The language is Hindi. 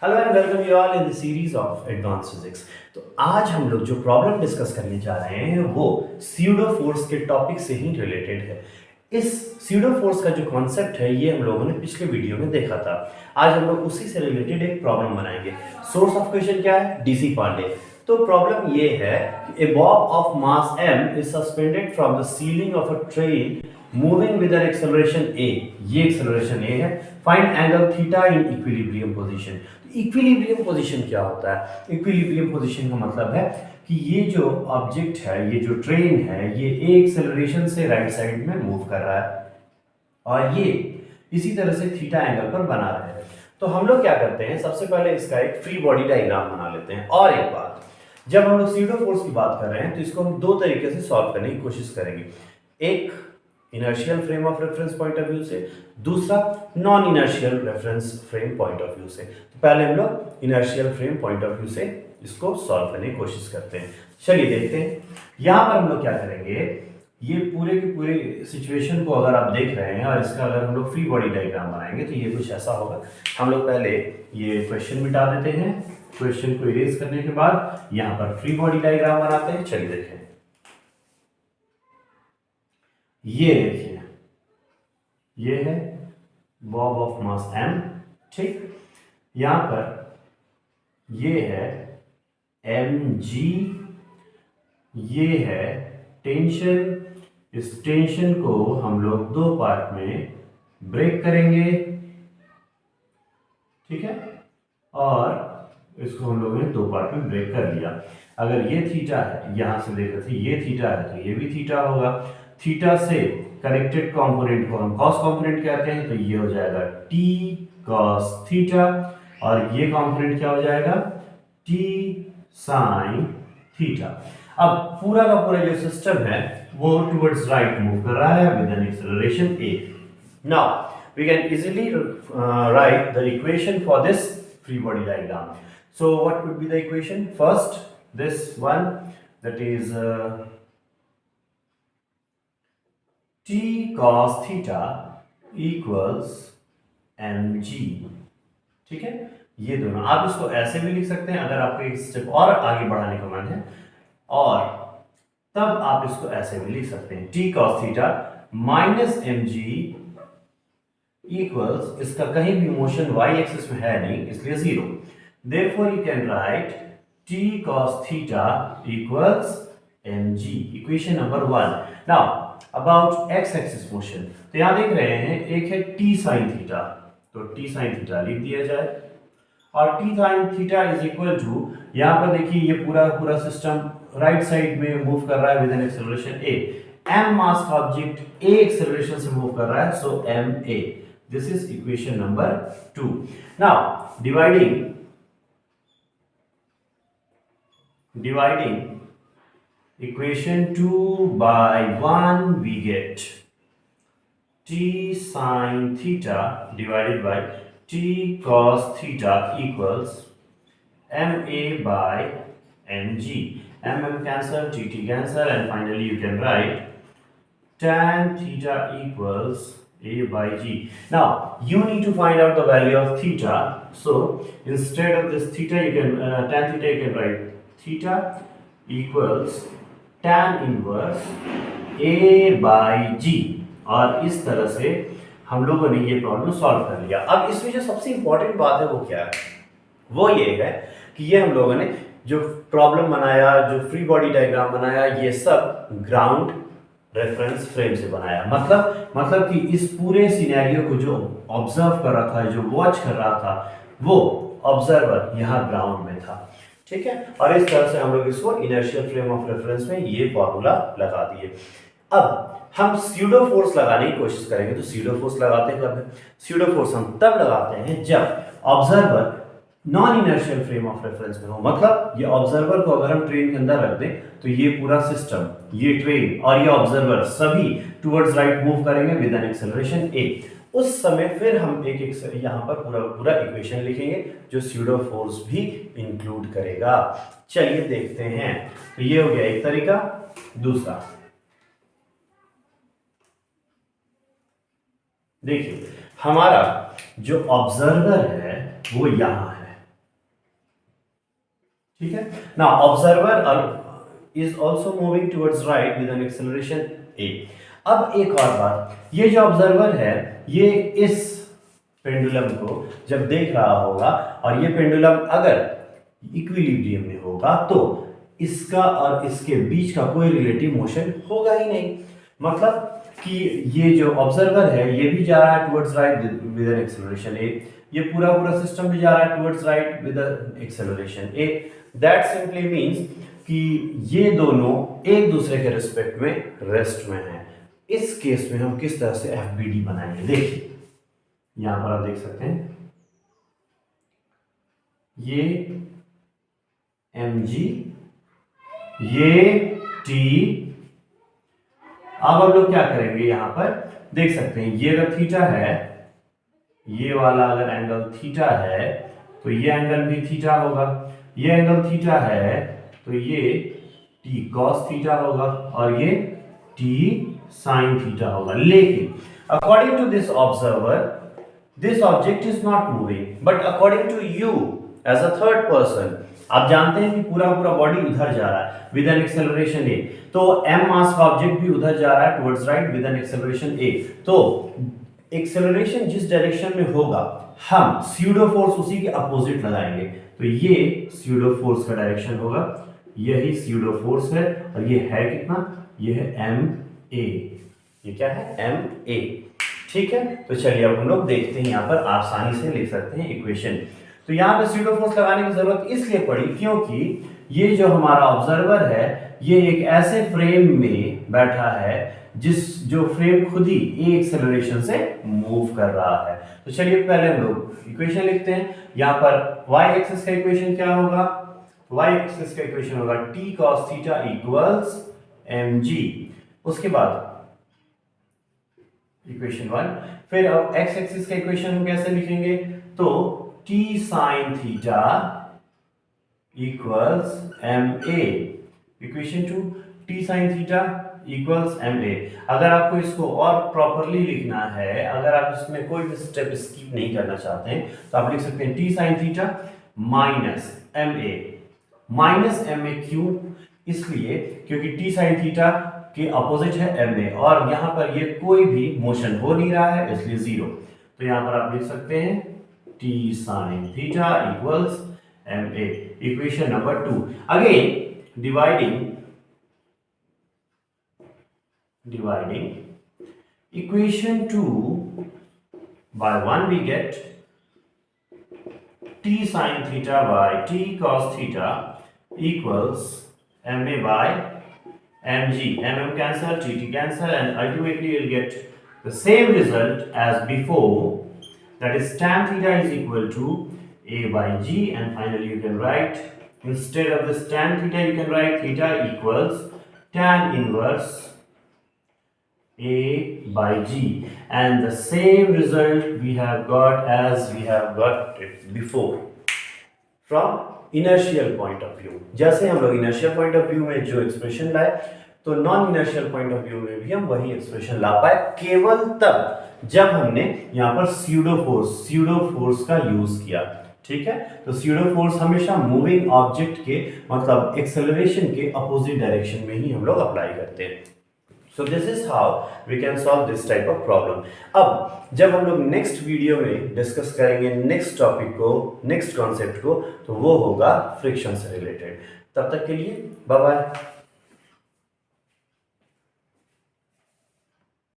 Hello and welcome you all in the series of advance physics. तो आज हम लोग जो प्रॉब्लम डिस्कस करने जा रहे हैं वो स्यूडो फोर्स के टॉपिक से ही रिलेटेड है। इस स्यूडो फोर्स का जो कॉन्सेप्ट है ये हम लोगों ने पिछले वीडियो में देखा था। आज हम लोग उसी से रिलेटेड एक प्रॉब्लम बनाएंगे। सोर्स ऑफ क्वेश्चन क्या है? डीसी पांडे। तो प्रॉब्लम ये है कि a bob of mass m is suspended from the ceiling of a train moving with an acceleration a। ये एक्सेलरेशन a है। Find angle theta in equilibrium position. Equilibrium position क्या होता है? इक्विलिब्रियम पोजीशन का मतलब है कि ये जो ऑब्जेक्ट है, ये जो ट्रेन है, ये ए एक्सेलरेशन से राइट साइड में मूव कर रहा है और ये इसी तरह से थीटा एंगल पर बना रहे हैं। तो हम लोग क्या करते हैं, सबसे पहले इसका एक फ्री बॉडी डायग्राम बना लेते हैं। और एक बात, जब हम लोग स्यूडो फोर्स की बात कर रहे हैं तो इसको हम दो तरीके से सॉल्व करने की कोशिश करेंगे। एक inertial frame of reference point of view से, दूसरा non inertial reference frame point of view से। तो पहले हम लोग inertial frame point of view से इसको सॉल्व करने की कोशिश करते हैं। चलिए देखते हैं। यहां पर हम लोग क्या करेंगे, ये पूरे के पूरे सिचुएशन को अगर आप देख रहे हैं और इसका अगर हम लोग फ्री बॉडी डायग्राम बनाएंगे तो ये कुछ ऐसा होगा। हम लोग पहले ये क्वेश्चन मिटा देते हैं। क्वेश्चन को इरेज करने के बाद यहाँ पर फ्री बॉडी डायग्राम बनाते हैं। चलिए देखें, ये देखिए, ये है बॉब ऑफ मास m। ठीक, यहां पर ये है mg, ये है टेंशन। इस टेंशन को हम लोग दो पार्ट में ब्रेक करेंगे, ठीक है, और इसको हम लोगों ने दो पार्ट में ब्रेक कर लिया। अगर ये थीटा है, यहां से देख रहे थे ये थीटा है तो ये भी थीटा होगा। थीटा से कनेक्टेड कंपोनेंट को हम कॉस कंपोनेंट कहते हैं, तो ये हो जाएगा t cos थीटा, और ये कंपोनेंट क्या हो जाएगा, t sin थीटा। अब पूरा का पूरा जो सिस्टम है वो टुवर्ड्स राइट मूव कर रहा है with an acceleration a। Now we can easily write the equation for this free body diagram. So what would be the equation? First, this one, that is t cos theta equals mg। ठीक है, ये दोनों आप इसको ऐसे भी लिख सकते हैं अगर आपको एक स्टेप और आगे बढ़ाने का मन है, और तब आप इसको ऐसे भी लिख सकते हैं t cos theta minus mg equals, इसका कहीं भी मोशन y एक्सिस में है नहीं इसलिए जीरो। Therefore you can write t cos theta equals mg, equation number 1। Now about x axis motion, तो यहां देख रहे हैं एक है t sin थीटा, तो t sin थीटा लिख दिया जाए, और t sin theta is equal to, यहां पर देखिए ये पूरा पूरा सिस्टम राइट साइड में मूव कर रहा है with an acceleration a। m mass का ऑब्जेक्ट a एक्सेलरेशन से मूव कर रहा है, सो ma। This is equation number 2. Now dividing equation 2 by 1, we get t sin theta divided by t cos theta equals ma by mg. Cancel, t cancel, and finally you can write tan theta equals a by g. Now you need to find out the value of theta, so instead of this theta you can tan theta you can write theta equals tan inverse a by g। और इस तरह से हम लोगों ने ये प्रॉब्लम सॉल्व कर लिया। अब इसमें जो सबसे इंपॉर्टेंट बात है वो क्या है, वो ये है कि ये हम लोगों ने जो प्रॉब्लम बनाया, जो फ्री बॉडी डायग्राम बनाया, ये सब ग्राउंड रेफरेंस फ्रेम से बनाया। मतलब कि इस पूरे सिनेरियो को जो ऑब्जर्व कर रहा था, जो वॉच कर रहा था, वो ऑब्जर्वर यहाँ ग्राउंड में था। ठीक है, और इस तरह से हम लोग इसको इनर्शियल फ्रेम ऑफ रेफरेंस में ये फॉर्मूला लगा दिए। अब हम स्यूडो फोर्स लगाने की कोशिश करेंगे। तो स्यूडो फोर्स लगाते कब है? स्यूडो फोर्स हम तब लगाते हैं जब observer non inertial frame of reference में हो। मतलब ये ऑब्जर्वर को अगर हम ट्रेन के अंदर रख दें तो ये पूरा सिस्टम, ये ट्रेन और ये ऑब्जर्वर सभी टुवर्ड्स राइट मूव करेंगे विद एन एक्सेलरेशन a। उस समय फिर हम एक यहाँ पर पूरा पूरा इक्वेशन लिखेंगे जो स्यूडो फोर्स भी इंक्लूड करेगा। चलिए देखते हैं। तो ये हो गया एक तरीका। दूसरा देखिए, हमारा जो ऑब्जर्वर है वो यहां है, ठीक है ना। Observer is also moving towards right with an acceleration a। अब एक और बात, ये जो ऑब्जर्वर है ये इस पेंडुलम को जब देख रहा होगा और ये पेंडुलम अगर इक्विलिब्रियम में होगा तो इसका और इसके बीच का कोई रिलेटिव मोशन होगा ही नहीं। मतलब कि ये जो ऑब्जर्वर है ये भी जा रहा है towards right with an acceleration a, ये पूरा पूरा सिस्टम भी जा रहा है towards right with an acceleration a। That simply means कि ये दोनों एक दूसरे के रिस्पेक्ट में रेस्ट में हैं। इस केस में हम किस तरह से FBD बनाएंगे, देखिए यहां पर आप देख सकते हैं ये mg, ये t। अब हम लोग क्या करेंगे, यहां पर देख सकते हैं ये अगर थीटा है, ये वाला अगर एंगल थीटा है तो ये एंगल भी थीटा होगा, ये एंगल थीटा है तो ये t cos थीटा होगा और ये t sin थीटा होगा। लेकिन according to this observer this object is not moving, but according to you as a third person आप जानते हैं कि पूरा पूरा बॉडी उधर जा रहा है विद एन एक्सेलरेशन a, तो m मास का ऑब्जेक्ट भी उधर जा रहा है towards right with an acceleration a। तो एक्सेलरेशन जिस डायरेक्शन में होगा हम स्यूडो फोर्स उसी के अपोजिट लगाएंगे, तो ये स्यूडो फोर्स का डायरेक्शन होगा, यही स्यूडो फोर्स है और ये है कितना, ये है ma, ये क्या है ma। ठीक है, तो चलिए अब हम लोग देखते हैं, यहाँ पर आसानी से लिख सकते हैं इक्वेशन। तो यहाँ पे स्यूडो फोर्स लगाने की जरूरत इसलिए पड़ी क्योंकि ये जो हमारा ऑब्जर्वर है ये एक ऐसे फ्रेम में बैठा है जो फ्रेम खुद ही ए एक्सेलरेशन से मूव कर रहा है। तो चलिए पहले हम लोग इक्वेशन लिखते हैं। यहाँ पर y एक्सिस का इक्वेशन क्या होगा, y एक्सिस का इक्वेशन होगा t cos theta equals mg। उसके बाद इक्वेशन 1, फिर अब x एक्सिस का इक्वेशन हम कैसे लिखेंगे, तो t sin theta equals ma। Equation 2 t sin theta equals ma। अगर आपको इसको और प्रॉपरली लिखना है, अगर आप इसमें कोई भी स्टेप स्किप नहीं करना चाहते हैं तो आप लिख सकते हैं t sin theta minus ma। Minus ma क्यों, इसलिए क्योंकि t sin थीटा के अपोजिट है ma और यहां पर ये कोई भी मोशन हो नहीं रहा है इसलिए जीरो। तो यहां पर आप लिख सकते हैं t sin theta equals ma। Equation number 2, again dividing equation 2 by 1 we get t sin theta by t cos theta equals ma by mg। mm cancel, tt cancel, and ultimately you'll get the same result as before, that is tan theta is equal to a by g, and finally you can write, instead of this tan theta you can write theta equals tan inverse a by g, and the same result we have got as we have got it before from inertial point of view। जैसे हम लोग inertial point of view में जो एक्सप्रेशन लाए तो non inertial point of view में भी हम वही एक्सप्रेशन ला पाए, केवल तब जब हमने यहाँ पर स्यूडो फोर्स का यूज किया। ठीक है, तो स्यूडो फोर्स हमेशा मूविंग ऑब्जेक्ट के मतलब एक्सेलरेशन के अपोजिट डायरेक्शन में ही हम लोग अप्लाई करते हैं। So this is how we can solve this type of problem। अब जब हम लोग नेक्स्ट वीडियो में डिस्कस करेंगे नेक्स्ट टॉपिक को, नेक्स्ट कॉन्सेप्ट को, तो वो होगा फ्रिक्शन से रिलेटेड। तब तक के लिए बाय बाय।